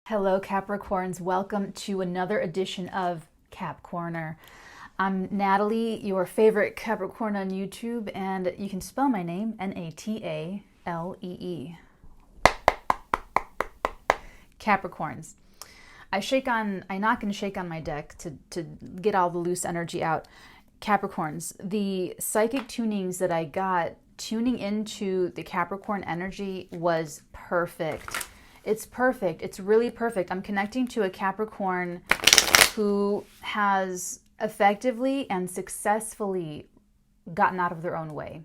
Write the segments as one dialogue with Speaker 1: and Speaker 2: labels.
Speaker 1: Hello Capricorns, welcome to another edition of Cap Corner. I'm Natalie, your favorite Capricorn on YouTube, and you can spell my name Natalee. Capricorns. I knock and shake on my deck to get all the loose energy out. Capricorns, the psychic tunings that I got tuning into the Capricorn energy was perfect. It's perfect. It's really perfect. I'm connecting to a Capricorn who has effectively and successfully gotten out of their own way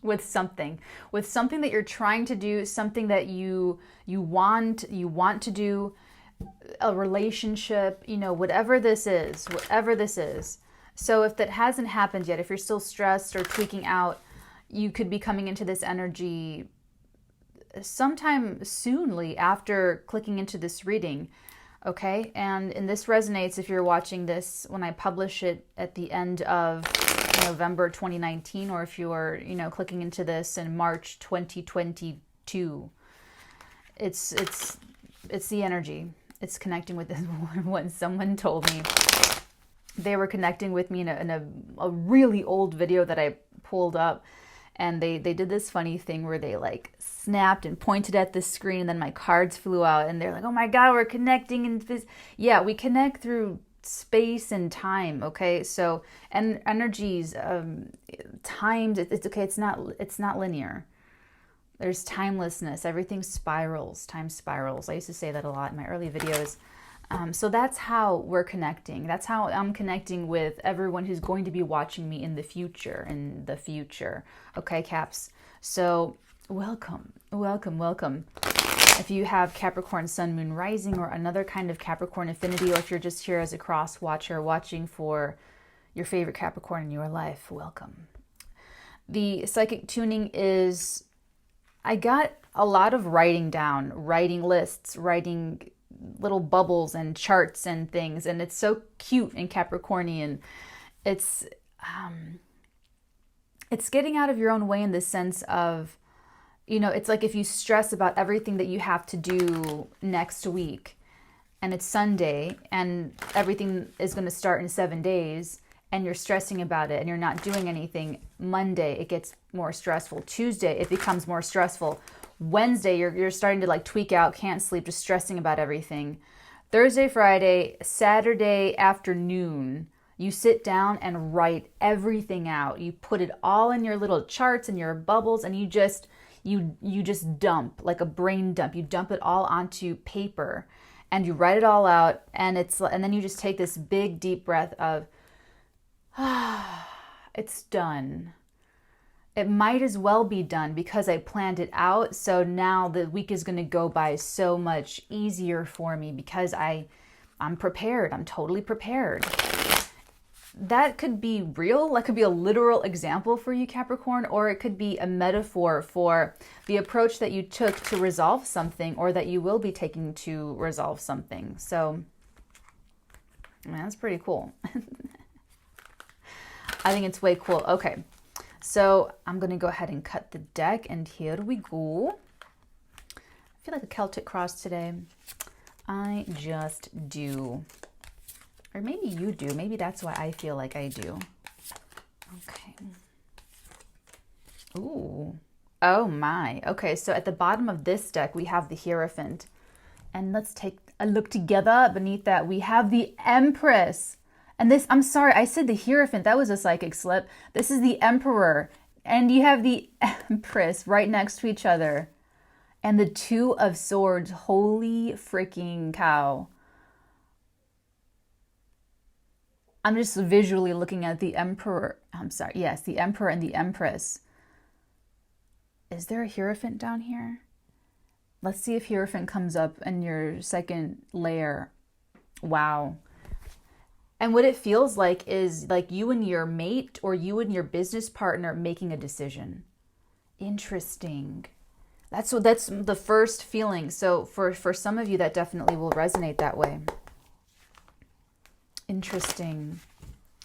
Speaker 1: with something that you're trying to do, something that you want to do, a relationship, whatever this is. So if that hasn't happened yet, if you're still stressed or tweaking out, you could be coming into this energy sometime soonly after clicking into this reading, okay? And this resonates if you're watching this when I publish it at the end of November 2019, or if you're, clicking into this in March 2022. It's the energy. It's connecting with this. When someone told me they were connecting with me in a really old video that I pulled up, and they did this funny thing where they like snapped and pointed at the screen, and then my cards flew out, and they're like, "Oh my God, we're connecting!" And yeah, we connect through space and time. Okay, so and energies, times. It's okay. It's not linear. There's timelessness. Everything spirals. Time spirals. I used to say that a lot in my early videos. So that's how we're connecting. That's how I'm connecting with everyone who's going to be watching me in the future. Okay, Caps. So welcome. If you have Capricorn Sun, Moon, Rising, or another kind of Capricorn affinity, or if you're just here as a cross watcher watching for your favorite Capricorn in your life, welcome. The psychic tuning is, I got a lot of writing down, writing lists, writing little bubbles and charts and things, and it's so cute and Capricornian. It's getting out of your own way in the sense of, it's like if you stress about everything that you have to do next week, and it's Sunday and everything is going to start in 7 days, and you're stressing about it and you're not doing anything. Monday it gets more stressful. Tuesday it becomes more stressful. Wednesday, you're starting to like tweak out, can't sleep, just stressing about everything. Thursday, Friday, Saturday afternoon, you sit down and write everything out. You put it all in your little charts and your bubbles, and you just dump, like a brain dump. You dump it all onto paper and you write it all out, and then you just take this big deep breath of, it's done. It might as well be done because I planned it out. So now the week is going to go by so much easier for me because I'm prepared. I'm totally prepared. That could be real. That could be a literal example for you, Capricorn, or it could be a metaphor for the approach that you took to resolve something, or that you will be taking to resolve something. So, that's pretty cool. I think it's way cool. Okay. So I'm going to go ahead and cut the deck, and here we go. I feel like a Celtic cross today. I just do. Or maybe you do. Maybe that's why I feel like I do. Okay. Ooh. Oh my. Okay, so at the bottom of this deck, we have the Hierophant. And let's take a look together. Beneath that, we have the Empress. And this, I'm sorry, I said the Hierophant. That was a psychic slip. This is the Emperor. And you have the Empress right next to each other. And the Two of Swords. Holy freaking cow. I'm just visually looking at the Emperor. I'm sorry. Yes, the Emperor and the Empress. Is there a Hierophant down here? Let's see if Hierophant comes up in your second layer. Wow. And what it feels like is like you and your mate, or you and your business partner making a decision. Interesting. That's the first feeling. So for some of you, that definitely will resonate that way. Interesting.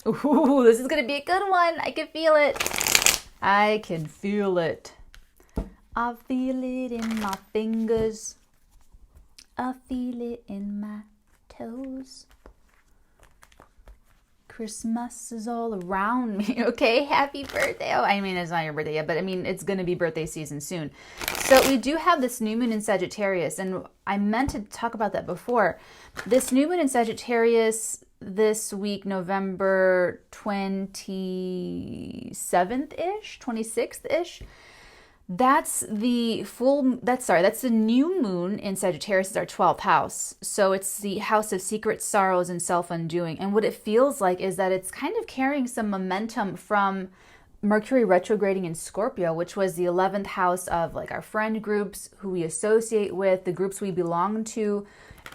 Speaker 1: Ooh, this is going to be a good one. I can feel it. I can feel it. I feel it in my fingers. I feel it in my toes. Christmas is all around me. Okay, happy birthday. Oh, I mean, it's not your birthday yet, but I mean, it's going to be birthday season soon. So we do have this new moon in Sagittarius, and I meant to talk about that before. This new moon in Sagittarius this week, November 27th-ish, 26th-ish. That's the new moon in Sagittarius. Is our 12th house. So it's the house of secret sorrows and self-undoing. And what it feels like is that it's kind of carrying some momentum from Mercury retrograding in Scorpio, which was the 11th house of like our friend groups, who we associate with, the groups we belong to,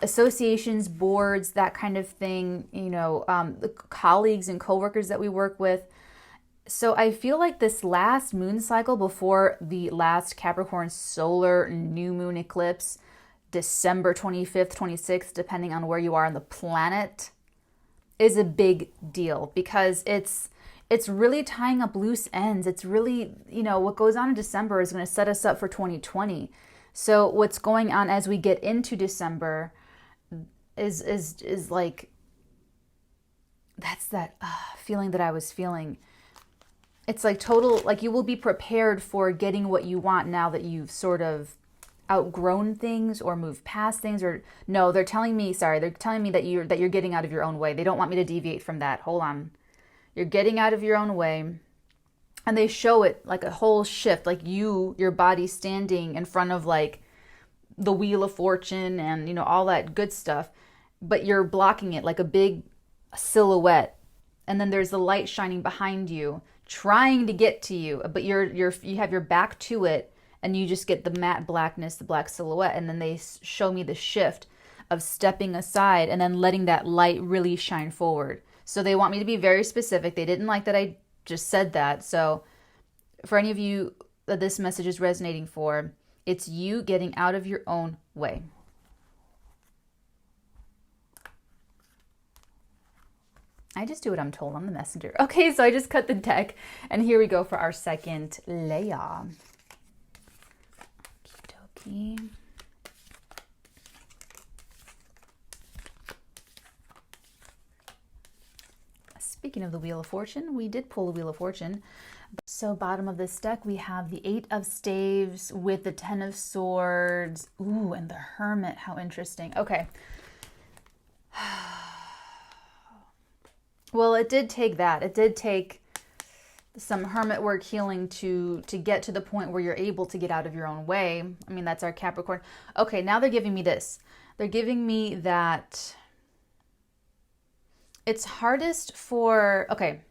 Speaker 1: associations, boards, that kind of thing, the colleagues and coworkers that we work with. So I feel like this last moon cycle before the last Capricorn solar new moon eclipse, December 25th, 26th, depending on where you are on the planet, is a big deal because it's really tying up loose ends. It's really, what goes on in December is going to set us up for 2020. So what's going on as we get into December is like, that's that feeling that I was feeling. It's like total, like you will be prepared for getting what you want now that you've sort of outgrown things or moved past things. Or no, they're telling me that you're getting out of your own way. They don't want me to deviate from that. Hold on. You're getting out of your own way. And they show it like a whole shift, like your body standing in front of like the Wheel of Fortune and, all that good stuff. But you're blocking it like a big silhouette. And then there's the light shining behind you, trying to get to you, but you have your back to it, and you just get the matte blackness, the black silhouette. And then they show me the shift of stepping aside and then letting that light really shine forward. So they want me to be very specific. They didn't like that I just said that. So for any of you that this message is resonating for, it's you getting out of your own way. I just do what I'm told. I'm the messenger. Okay, so I just cut the deck, and here we go for our second layer. Okie dokie. Speaking of the Wheel of Fortune, we did pull the Wheel of Fortune. So bottom of this deck, we have the 8 of Staves with the 10 of Swords. Ooh, and the Hermit. How interesting. Okay. Well, it did take that. It did take some hermit work, healing to get to the point where you're able to get out of your own way. I mean, that's our Capricorn. Okay, now they're giving me this. They're giving me that it's hardest for, okay,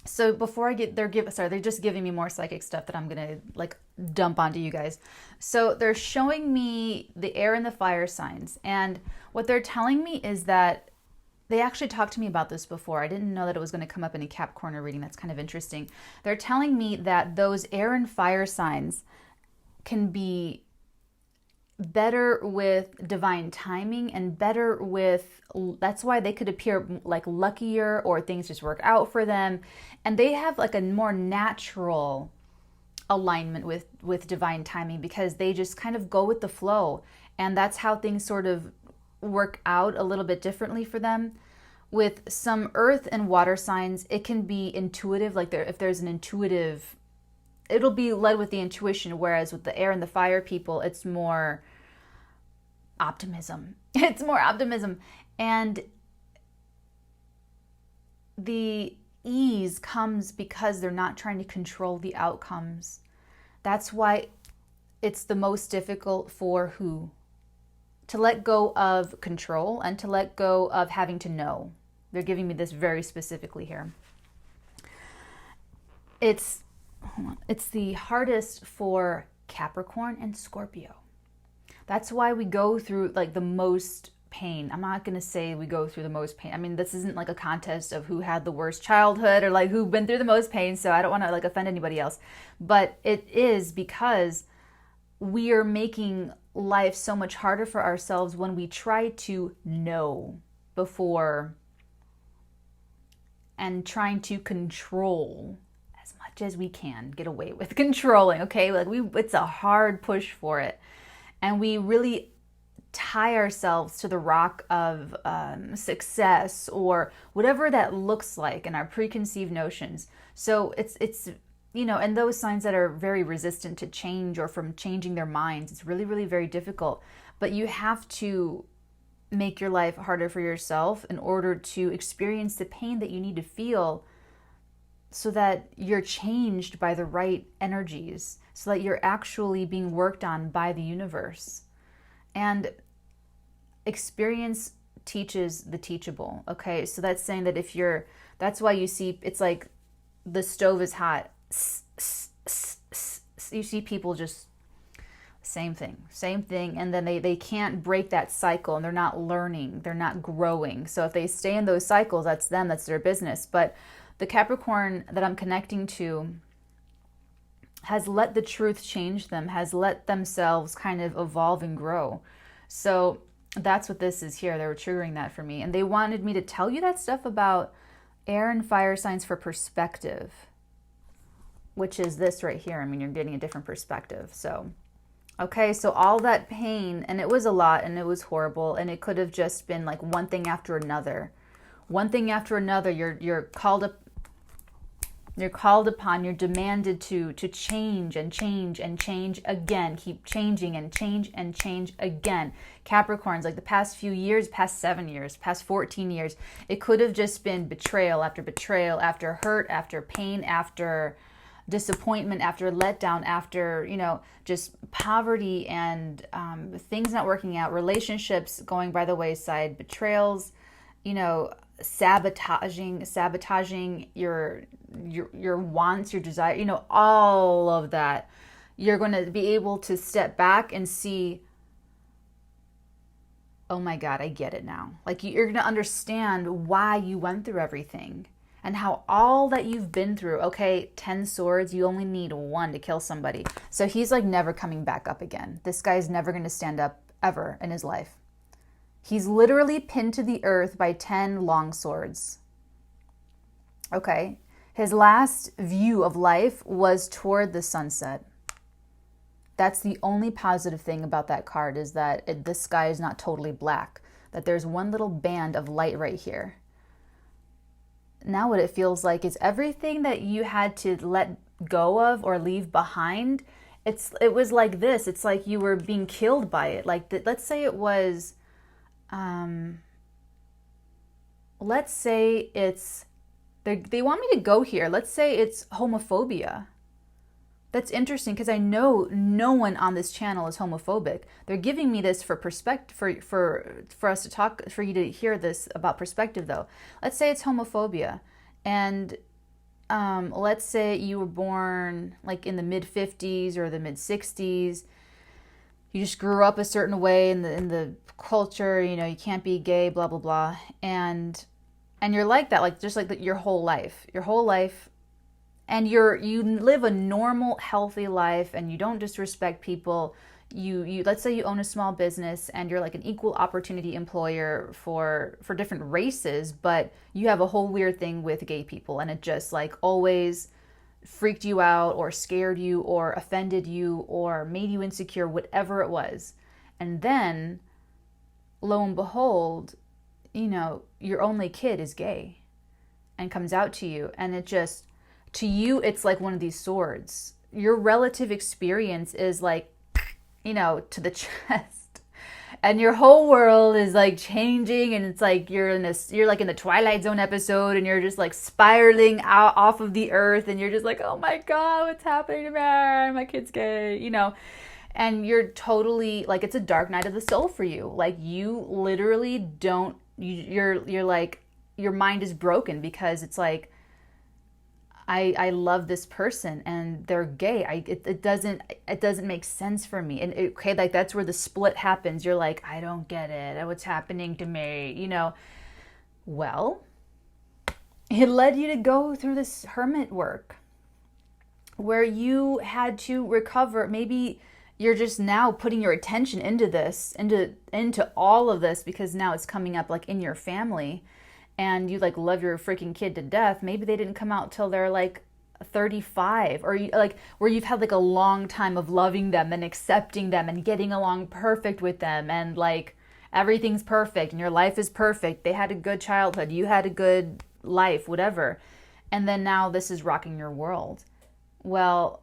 Speaker 1: so before I get, they're just giving me more psychic stuff that I'm going to like dump onto you guys. So they're showing me the air and the fire signs. And what they're telling me is that they actually talked to me about this before. I didn't know that it was going to come up in a Capricorn reading. That's kind of interesting. They're telling me that those air and fire signs can be better with divine timing and better with, that's why they could appear like luckier or things just work out for them. And they have like a more natural alignment with divine timing because they just kind of go with the flow. And that's how things sort of work out a little bit differently for them. With some earth and water signs, it can be intuitive, like if there's an intuitive, it'll be led with the intuition, whereas with the air and the fire people, it's more optimism. It's more optimism. And the ease comes because they're not trying to control the outcomes. That's why it's the most difficult for who? To let go of control and to let go of having to know. They're giving me this very specifically here. It's the hardest for Capricorn and Scorpio. That's why we go through like the most pain. I'm not going to say we go through the most pain. I mean, this isn't like a contest of who had the worst childhood or like who been through the most pain. So I don't want to like offend anybody else. But it is because we are making life so much harder for ourselves when we try to know before and trying to control as much as we can, get away with controlling, okay? Like it's a hard push for it. And we really tie ourselves to the rock of success or whatever that looks like in our preconceived notions. So it's and those signs that are very resistant to change or from changing their minds, it's really, really very difficult. But you have to make your life harder for yourself in order to experience the pain that you need to feel so that you're changed by the right energies, so that you're actually being worked on by the universe. And experience teaches the teachable, okay? So that's saying that that's why you see, it's like the stove is hot. You see people just, same thing. And then they can't break that cycle, and they're not learning, they're not growing. So if they stay in those cycles, that's them, that's their business. But the Capricorn that I'm connecting to has let the truth change them, has let themselves kind of evolve and grow. So that's what this is here. They were triggering that for me. And they wanted me to tell you that stuff about air and fire signs for perspective, which is this right here. I mean, you're getting a different perspective. So, okay, so all that pain, and it was a lot, and it was horrible, and it could have just been like one thing after another. One thing after another, you're called up. You're called upon, you're demanded to change and change and change again. Keep changing and change again. Capricorns, like the past few years, past 7 years, past 14 years, it could have just been betrayal, after hurt, after pain, after disappointment, after letdown, after, just poverty and things not working out, relationships going by the wayside, betrayals, sabotaging your wants, your desire, all of that. You're going to be able to step back and see, oh my God, I get it now. Like you're going to understand why you went through everything and how all that you've been through. Okay, 10 swords, you only need 1 to kill somebody. So he's like never coming back up again. This guy's never going to stand up ever in his life. He's literally pinned to the earth by 10 long swords. Okay. His last view of life was toward the sunset. That's the only positive thing about that card, is that the sky is not totally black, that there's one little band of light right here. Now what it feels like is everything that you had to let go of or leave behind, it was like this. It's like you were being killed by it. Like let's say it was... let's say it's, they want me to go here. Let's say it's homophobia. That's interesting because I know no one on this channel is homophobic. They're giving me this for perspective, for us to talk, for you to hear this about perspective though. Let's say it's homophobia, and let's say you were born like in the mid-50s or the mid-60s. You just grew up a certain way in the culture, you can't be gay, blah, blah, blah. And you're like that, like just like your whole life, and you live a normal, healthy life, and you don't disrespect people. You let's say you own a small business and you're like an equal opportunity employer for different races, but you have a whole weird thing with gay people, and it just like always freaked you out or scared you or offended you or made you insecure, whatever it was. And then lo and behold, your only kid is gay and comes out to you, and it just, to you, it's like one of these swords. Your relative experience is like, to the chest, and your whole world is like changing, and it's like you're like in the Twilight Zone episode, and you're just like spiraling out off of the earth, and you're just like, oh my God, what's happening to me? My kid's gay, and you're totally like, it's a dark night of the soul for you. Like you literally don't, you're like, your mind is broken because it's like, I love this person and they're gay. It doesn't make sense for me. And okay, like that's where the split happens. You're like, I don't get it. What's happening to me? Well, it led you to go through this hermit work where you had to recover. Maybe you're just now putting your attention into this, into all of this, because now it's coming up like in your family. And you like love your freaking kid to death. Maybe they didn't come out till they're like 35, or like where you've had like a long time of loving them and accepting them and getting along perfect with them, and like everything's perfect and your life is perfect. They had a good childhood, you had a good life, whatever. And then now this is rocking your world. Well,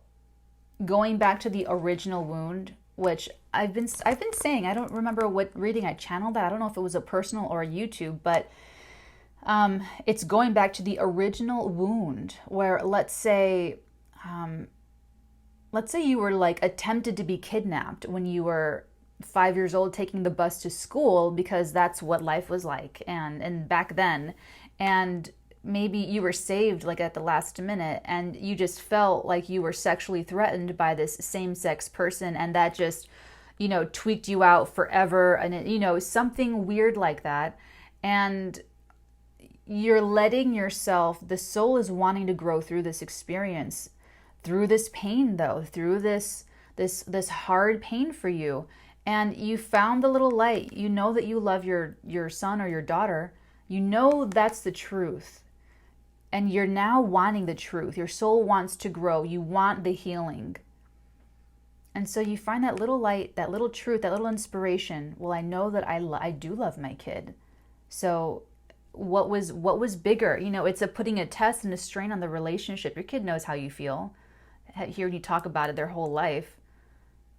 Speaker 1: going back to the original wound, which I've been saying, I don't remember what reading I channeled that. I don't know if it was a personal or a YouTube, but it's going back to the original wound where let's say you were like attempted to be kidnapped when you were 5 years old, taking the bus to school because that's what life was like and back then, and maybe you were saved like at the last minute and you just felt like you were sexually threatened by this same-sex person, and that just, you know, tweaked you out forever, and it, you know, something weird like that. And you're letting yourself, the soul is wanting to grow through this experience, through this pain though, through this hard pain for you. And you found the little light. You know that you love your son or your daughter. You know that's the truth. And you're now wanting the truth. Your soul wants to grow. You want the healing. And so you find that little light, that little truth, that little inspiration. Well, I know that I do love my kid. So what was bigger? You know, it's putting a test and a strain on the relationship. Your kid knows how you feel. Hearing you talk about it their whole life,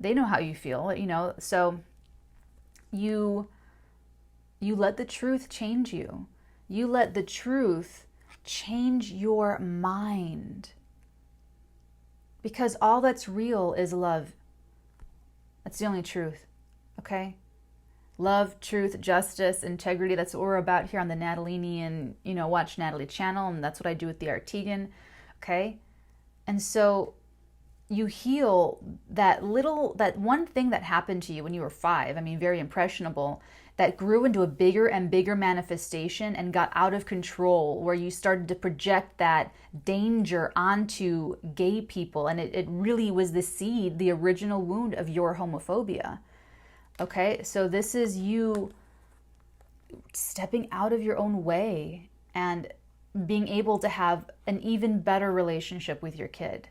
Speaker 1: they know how you feel, you know. So you let the truth change you. You let the truth change your mind. Because all that's real is love. That's the only truth. Okay? Love, truth, justice, integrity. That's what we're about here on the Natalinian, you know, WatchNatalee channel. And that's what I do with the Artegan. Okay? And so you heal that one thing that happened to you when you were 5. I mean, very impressionable. That grew into a bigger and bigger manifestation and got out of control, where you started to project that danger onto gay people. And it really was the seed, the original wound of your homophobia. Okay, so this is you stepping out of your own way and being able to have an even better relationship with your kid.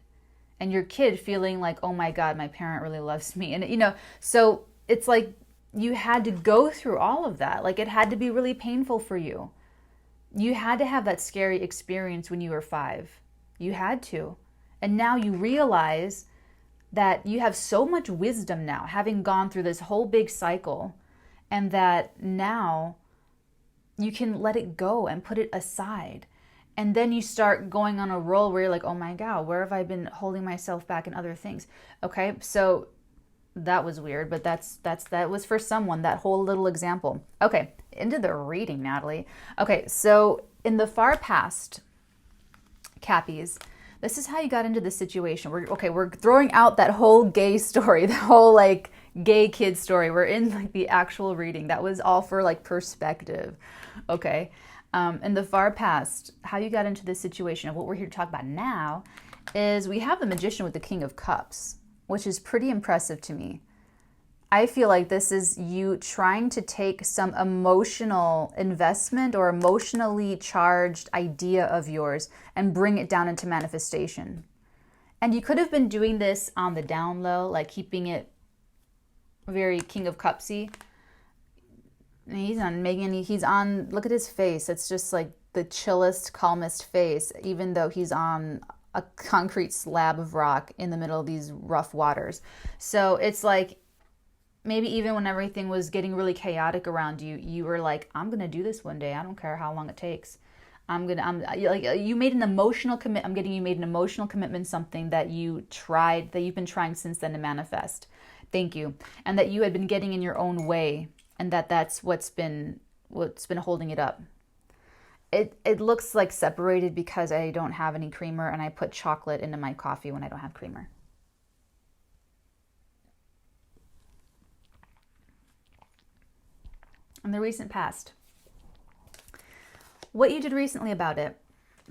Speaker 1: And your kid feeling like, oh my God, my parent really loves me. And, you know, so it's like you had to go through all of that. Like it had to be really painful for you. You had to have that scary experience when you were 5. You had to. And now you realize that you have so much wisdom now, having gone through this whole big cycle, and that now you can let it go and put it aside. And then you start going on a roll where you're like, oh my God, where have I been holding myself back in other things? Okay, so that was weird, but that was for someone, that whole little example. Okay, into the reading, Natalie. Okay, so in the far past, Cappies, this is how you got into this situation. We're throwing out that whole gay story, the whole like gay kid story. We're in like the actual reading. That was all for like perspective. Okay. In the far past, how you got into this situation, and what we're here to talk about now is we have the Magician with the King of Cups, which is pretty impressive to me. I feel like this is you trying to take some emotional investment or emotionally charged idea of yours and bring it down into manifestation. And you could have been doing this on the down low, like keeping it very King of Cupsy. He's on, look at his face. It's just like the chillest, calmest face, even though he's on a concrete slab of rock in the middle of these rough waters. So it's like, maybe even when everything was getting really chaotic around you, you were like, I'm going to do this one day. I don't care how long it takes. You made an emotional commitment. You made an emotional commitment, something that you've been trying since then to manifest. Thank you. And that you had been getting in your own way, and that's what's been holding it up. It looks like separated because I don't have any creamer, and I put chocolate into my coffee when I don't have creamer. In the recent past, what you did recently about it.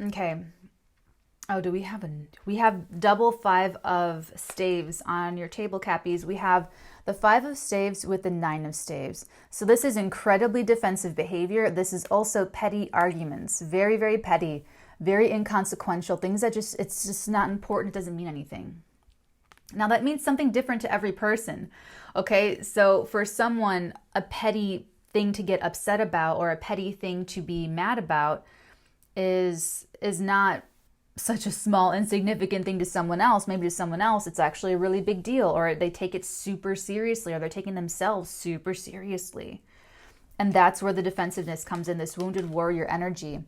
Speaker 1: Okay. Oh, we have double 5 of staves on your table, Cappies. We have the 5 of staves with the 9 of staves. So this is incredibly defensive behavior. This is also petty arguments. Very, very petty. very inconsequential, things that it's just not important. It doesn't mean anything. Now that means something different to every person. Okay, so for someone, a petty thing to get upset about or a petty thing to be mad about is not such a small, insignificant thing to someone else. Maybe to someone else, it's actually a really big deal, or they take it super seriously, or they're taking themselves super seriously. And that's where the defensiveness comes in, this wounded warrior energy.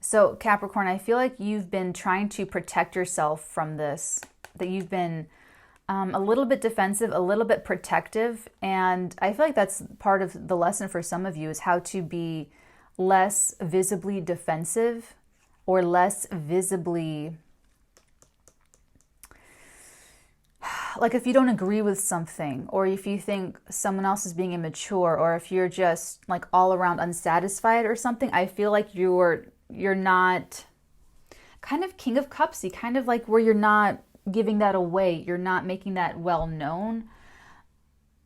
Speaker 1: So Capricorn, I feel like you've been trying to protect yourself from this, that you've been a little bit defensive, a little bit protective. And I feel like that's part of the lesson for some of you, is how to be less visibly defensive or less visibly, like if you don't agree with something, or if you think someone else is being immature, or if you're just like all around unsatisfied or something, I feel like you're not kind of King of Cupsy, kind of like where you're not giving that away. You're not making that well known.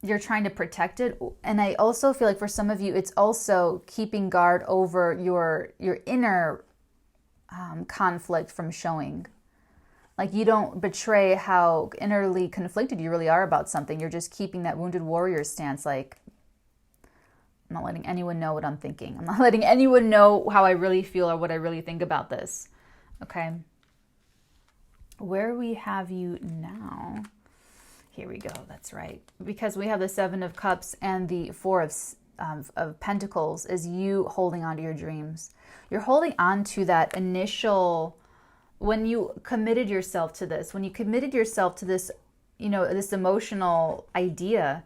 Speaker 1: You're trying to protect it. And I also feel like for some of you, it's also keeping guard over your inner conflict from showing. Like you don't betray how innerly conflicted you really are about something. You're just keeping that wounded warrior stance. Like, I'm not letting anyone know what I'm thinking. I'm not letting anyone know how I really feel or what I really think about this. Okay. Where we have you now. Here we go. That's right. Because we have the Seven of Cups and the Four of Pentacles, is you holding on to your dreams. You're holding on to that initial, when you committed yourself to this, this emotional idea.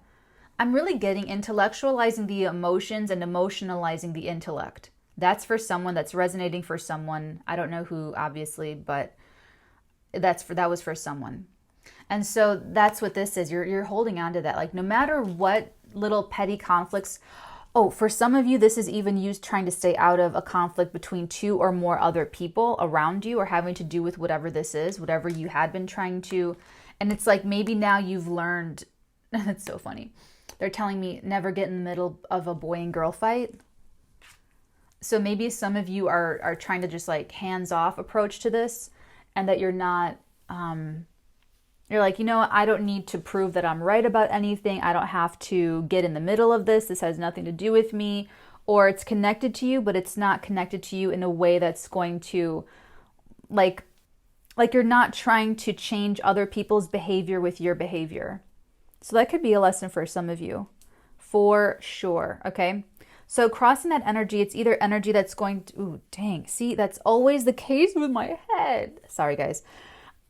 Speaker 1: I'm really getting intellectualizing the emotions and emotionalizing the intellect. That's for someone, that's resonating for someone. I don't know who, obviously, but that was for someone. And so that's what this is. You're holding on to that. Like no matter what little petty conflicts. Oh, for some of you, this is even you trying to stay out of a conflict between two or more other people around you, or having to do with whatever this is, whatever you had been trying to. And it's like maybe now you've learned. That's so funny. They're telling me never get in the middle of a boy and girl fight. So maybe some of you are trying to just like hands-off approach to this, and that you're not, you're like, I don't need to prove that I'm right about anything. I don't have to get in the middle of this. This has nothing to do with me. Or it's connected to you, but it's not connected to you in a way that's going to, like you're not trying to change other people's behavior with your behavior. So that could be a lesson for some of you, for sure, okay? So crossing that energy, it's either energy that's going to, ooh, dang, see, that's always the case with my head. Sorry, guys.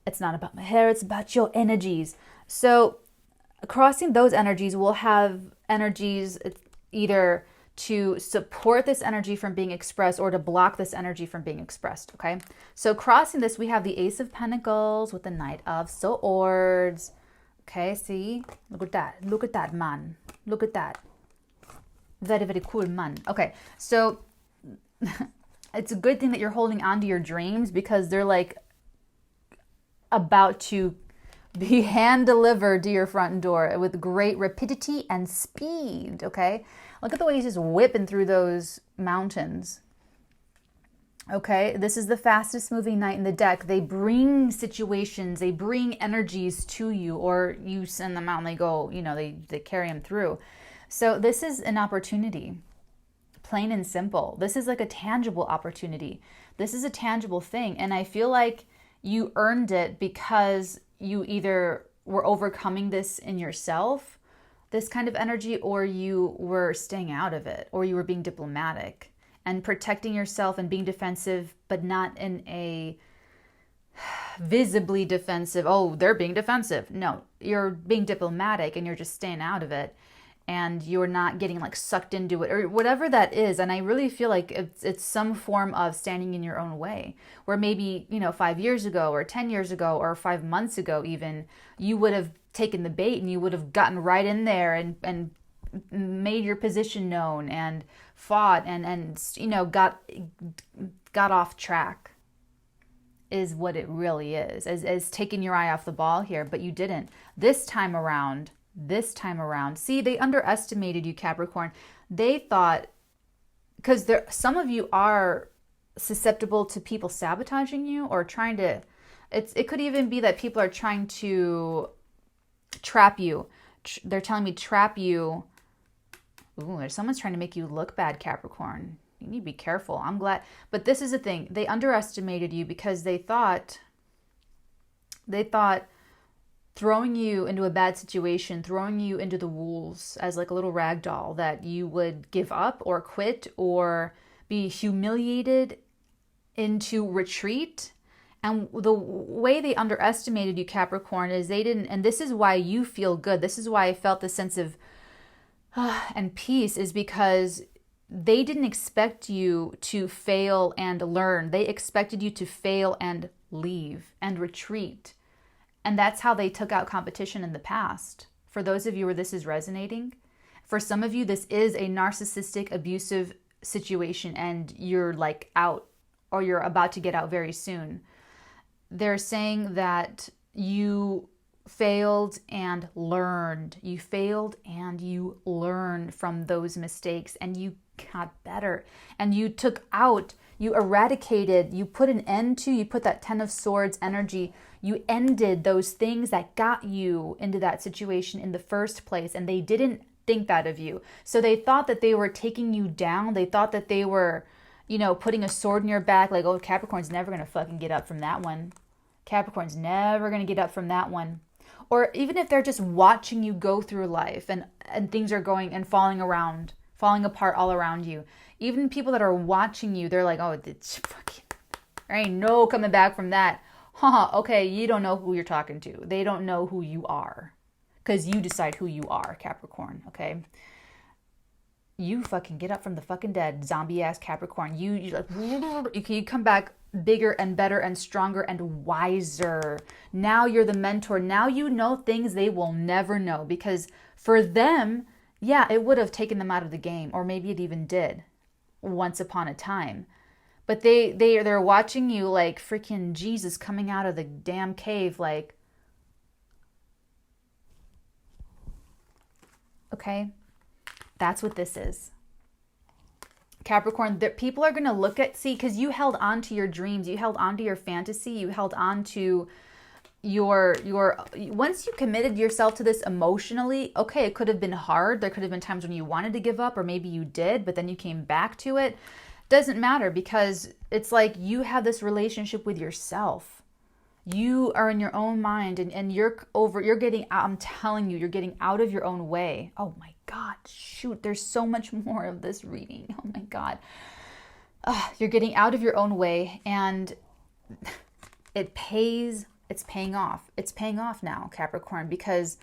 Speaker 1: It's not about my hair, it's about your energies. So crossing those energies will have energies either to support this energy from being expressed or to block this energy from being expressed, okay? So crossing this, we have the Ace of Pentacles with the Knight of Swords. Okay, see? Look at that, man. Look at that. Very, very cool, man. Okay, so it's a good thing that you're holding on to your dreams, because they're like about to be hand delivered to your front door with great rapidity and speed, okay? Look at the way he's just whipping through those mountains. Okay, this is the fastest moving knight in the deck. They bring situations, they bring energies to you, or you send them out and they go, they carry them through. So this is an opportunity, plain and simple. This is like a tangible opportunity. This is a tangible thing. And I feel like you earned it because you either were overcoming this in yourself, this kind of energy, or you were staying out of it, or you were being diplomatic and protecting yourself and being defensive, but not in a visibly defensive, oh, they're being defensive. No, you're being diplomatic and you're just staying out of it, and you're not getting like sucked into it or whatever that is. And I really feel like it's some form of standing in your own way, where maybe, 5 years ago or 10 years ago or 5 months ago even, you would have taken the bait and you would have gotten right in there and made your position known and fought and got off track, is what it really is, as taking your eye off the ball here. But you didn't this time around. See, they underestimated you, Capricorn. They thought, because some of you are susceptible to people sabotaging you or trying to, it could even be that people are trying to trap you. They're telling me trap you. Ooh, there's someone's trying to make you look bad, Capricorn. You need to be careful. I'm glad. But this is the thing. They underestimated you because they thought throwing you into a bad situation, throwing you into the wolves as like a little rag doll, that you would give up or quit or be humiliated into retreat. And the way they underestimated you, Capricorn, is they didn't, and this is why you feel good. This is why I felt the sense of and peace, is because they didn't expect you to fail and learn. They expected you to fail and leave and retreat. And that's how they took out competition in the past. For those of you where this is resonating, for some of you, this is a narcissistic, abusive situation and you're like out, or you're about to get out very soon. They're saying that you failed and learned. You failed and you learned from those mistakes and you got better. And you took out, you eradicated, you put an end to, you put that 10 of Swords energy, you ended those things that got you into that situation in the first place. And they didn't think that of you. So they thought that they were taking you down. They thought that they were, you know, putting a sword in your back, like, oh, Capricorn's never going to fucking get up from that one. Capricorn's never going to get up from that one. Or even if they're just watching you go through life and things are going and falling apart all around you. Even people that are watching you, they're like, oh, it's fucking, there ain't no coming back from that. Okay, you don't know who you're talking to. They don't know who you are. Because you decide who you are, Capricorn, okay? You fucking get up from the fucking dead, zombie-ass Capricorn. You like, you come back bigger and better and stronger and wiser. Now you're the mentor. Now you know things they will never know. Because for them, yeah, it would have taken them out of the game. Or maybe it even did once upon a time. But they're watching you like freaking Jesus coming out of the damn cave, like, okay, that's what this is. Capricorn, people are going to look at, see, because you held on to your dreams, you held on to your fantasy, you held on to your, once you committed yourself to this emotionally, okay, it could have been hard. There could have been times when you wanted to give up, or maybe you did, but then you came back to it. Doesn't matter, because it's like you have this relationship with yourself. You are in your own mind and you're getting, I'm telling you, you're getting out of your own way. Oh my God, shoot, there's so much more of this reading. Oh my God. You're getting out of your own way, and it's paying off. It's paying off now, Capricorn, because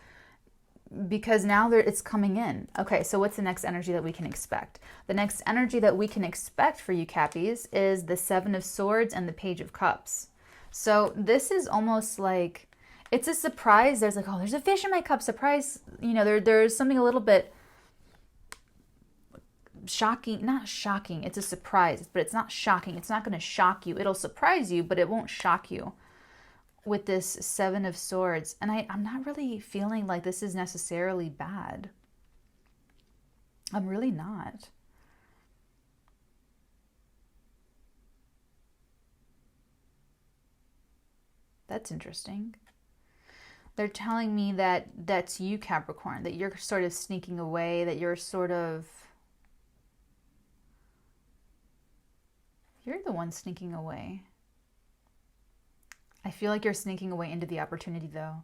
Speaker 1: now it's coming in. Okay, so what's the next energy that we can expect? The next energy that we can expect for you, Cappies, is the 7 of Swords and the Page of Cups. So this is almost like, it's a surprise. There's like, oh, there's a fish in my cup. Surprise. You know, there's something a little bit shocking. Not shocking. It's a surprise, but it's not shocking. It's not going to shock you. It'll surprise you, but it won't shock you with this 7 of Swords. And I'm not really feeling like this is necessarily bad. I'm really not. That's interesting. They're telling me that that's you, Capricorn, that you're sort of sneaking away, that you're the one sneaking away. I feel like you're sneaking away into the opportunity, though.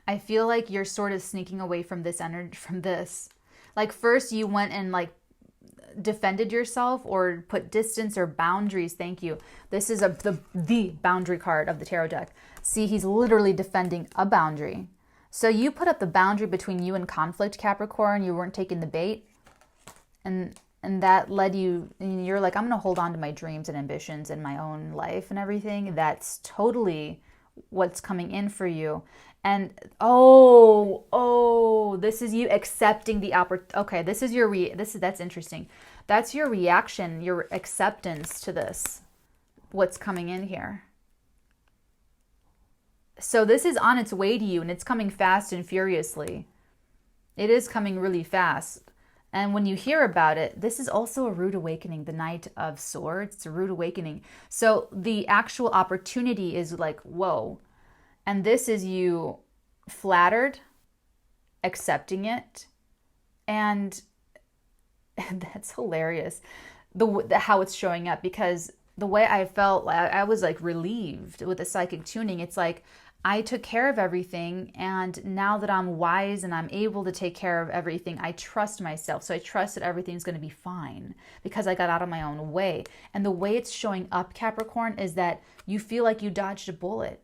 Speaker 1: I feel like you're sort of sneaking away from this energy, from this. Like, first you went and like defended yourself or put distance or boundaries. Thank you. This is the boundary card of the tarot deck. See, he's literally defending a boundary. So you put up the boundary between you and conflict, Capricorn. You weren't taking the bait. And that led you, and you're like, I'm going to hold on to my dreams and ambitions and my own life and everything. That's totally what's coming in for you. And this is you accepting the opportunity. Okay, this is your that's interesting. That's your reaction, your acceptance to this. What's coming in here. So this is on its way to you, and it's coming fast and furiously. It is coming really fast. And when you hear about it, this is also a rude awakening. The Knight of Swords, it's a rude awakening. So the actual opportunity is like, whoa. And this is you flattered, accepting it, and that's hilarious. The how it's showing up, because the way I felt, I was like relieved with the psychic tuning. It's like I took care of everything, and now that I'm wise and I'm able to take care of everything, I trust myself. So I trust that everything's going to be fine because I got out of my own way. And the way it's showing up, Capricorn, is that you feel like you dodged a bullet.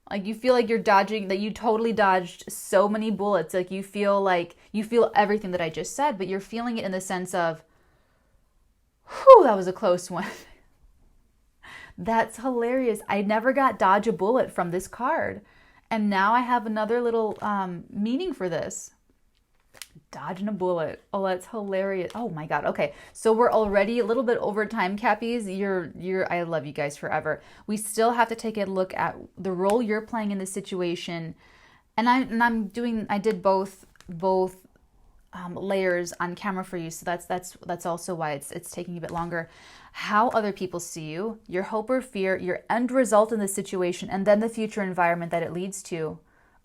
Speaker 1: Like you feel like you're dodging, that you totally dodged so many bullets. Like you feel everything that I just said, but you're feeling it in the sense of, whew, that was a close one. That's hilarious. I never got dodge a bullet from this card. And now I have another little meaning for this. Dodging a bullet. Oh, that's hilarious. Oh my God. Okay. So we're already a little bit over time, Cappies. I love you guys forever. We still have to take a look at the role you're playing in the situation. And I did both layers on camera for you. So that's also why it's taking a bit longer. How other people see you, your hope or fear, your end result in the situation, and then the future environment that it leads to.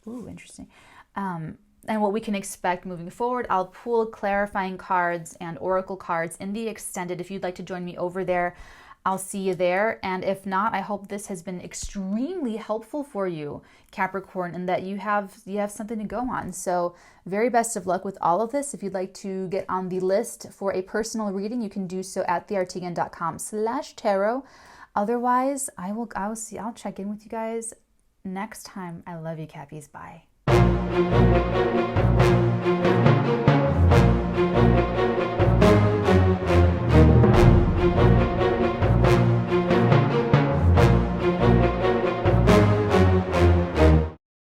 Speaker 1: Ooh, interesting. And what we can expect moving forward. I'll pull clarifying cards and oracle cards in the extended. If you'd like to join me over there, I'll see you there. And if not, I hope this has been extremely helpful for you, Capricorn, and that you have something to go on. So very best of luck with all of this. If you'd like to get on the list for a personal reading, you can do so at theartigan.com/tarot. Otherwise, I'll check in with you guys next time. I love you, Cappies. Bye.